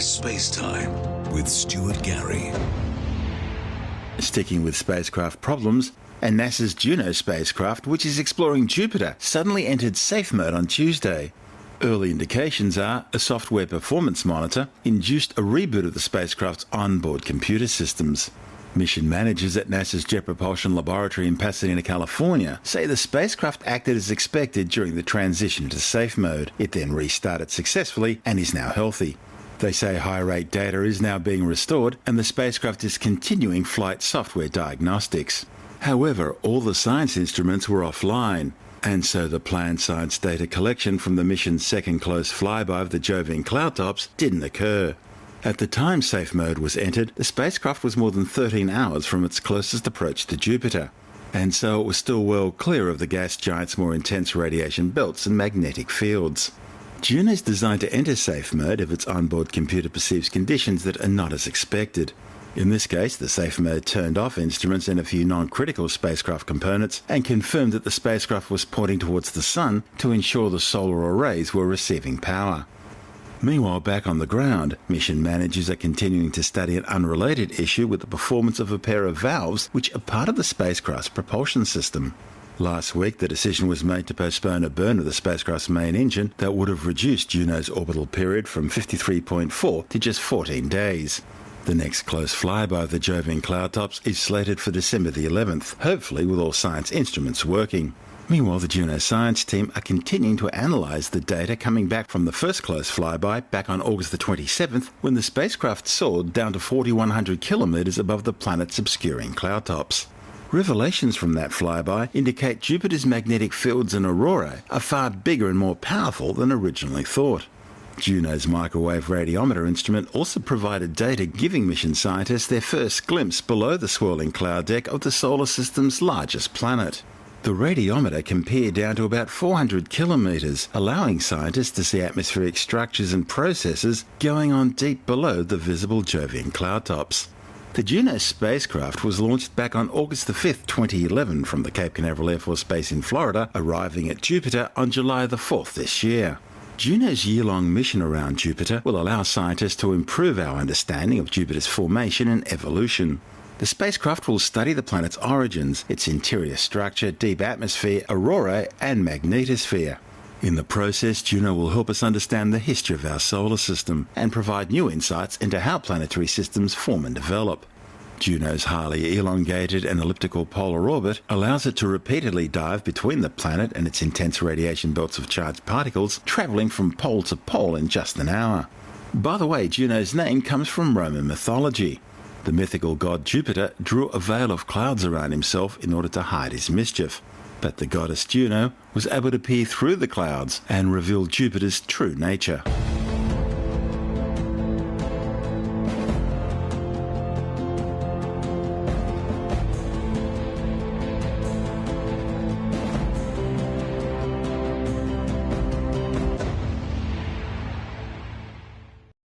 SpaceTime with Stuart Gary. Sticking with spacecraft problems, and NASA's Juno spacecraft, which is exploring Jupiter, suddenly entered safe mode on Tuesday. Early indications are a software performance monitor induced a reboot of the spacecraft's onboard computer systems. Mission managers at NASA's Jet Propulsion Laboratory in Pasadena, California, say the spacecraft acted as expected during the transition to safe mode. It then restarted successfully and is now healthy. They say high-rate data is now being restored and the spacecraft is continuing flight software diagnostics. However, all the science instruments were offline, and so the planned science data collection from the mission's second close flyby of the Jovian cloud tops didn't occur. At the time safe mode was entered, the spacecraft was more than 13 hours from its closest approach to Jupiter, and so it was still well clear of the gas giant's more intense radiation belts and magnetic fields. Juno is designed to enter safe mode if its onboard computer perceives conditions that are not as expected. In this case, the safe mode turned off instruments and a few non-critical spacecraft components and confirmed that the spacecraft was pointing towards the sun to ensure the solar arrays were receiving power. Meanwhile, back on the ground, mission managers are continuing to study an unrelated issue with the performance of a pair of valves which are part of the spacecraft's propulsion system. Last week, the decision was made to postpone a burn of the spacecraft's main engine that would have reduced Juno's orbital period from 53.4 to just 14 days. The next close flyby of the Jovian cloud tops is slated for December the 11th, hopefully with all science instruments working. Meanwhile, the Juno science team are continuing to analyse the data coming back from the first close flyby back on August the 27th, when the spacecraft soared down to 4,100 kilometres above the planet's obscuring cloud tops. Revelations from that flyby indicate Jupiter's magnetic fields and aurorae are far bigger and more powerful than originally thought. Juno's microwave radiometer instrument also provided data giving mission scientists their first glimpse below the swirling cloud deck of the solar system's largest planet. The radiometer can peer down to about 400 kilometres, allowing scientists to see atmospheric structures and processes going on deep below the visible Jovian cloud tops. The Juno spacecraft was launched back on August the 5th, 2011 from the Cape Canaveral Air Force Base in Florida, arriving at Jupiter on July the 4th this year. Juno's year-long mission around Jupiter will allow scientists to improve our understanding of Jupiter's formation and evolution. The spacecraft will study the planet's origins, its interior structure, deep atmosphere, aurorae, and magnetosphere. In the process, Juno will help us understand the history of our solar system and provide new insights into how planetary systems form and develop. Juno's highly elongated and elliptical polar orbit allows it to repeatedly dive between the planet and its intense radiation belts of charged particles, travelling from pole to pole in just an hour. By the way, Juno's name comes from Roman mythology. The mythical god Jupiter drew a veil of clouds around himself in order to hide his mischief. But the goddess Juno was able to peer through the clouds and reveal Jupiter's true nature.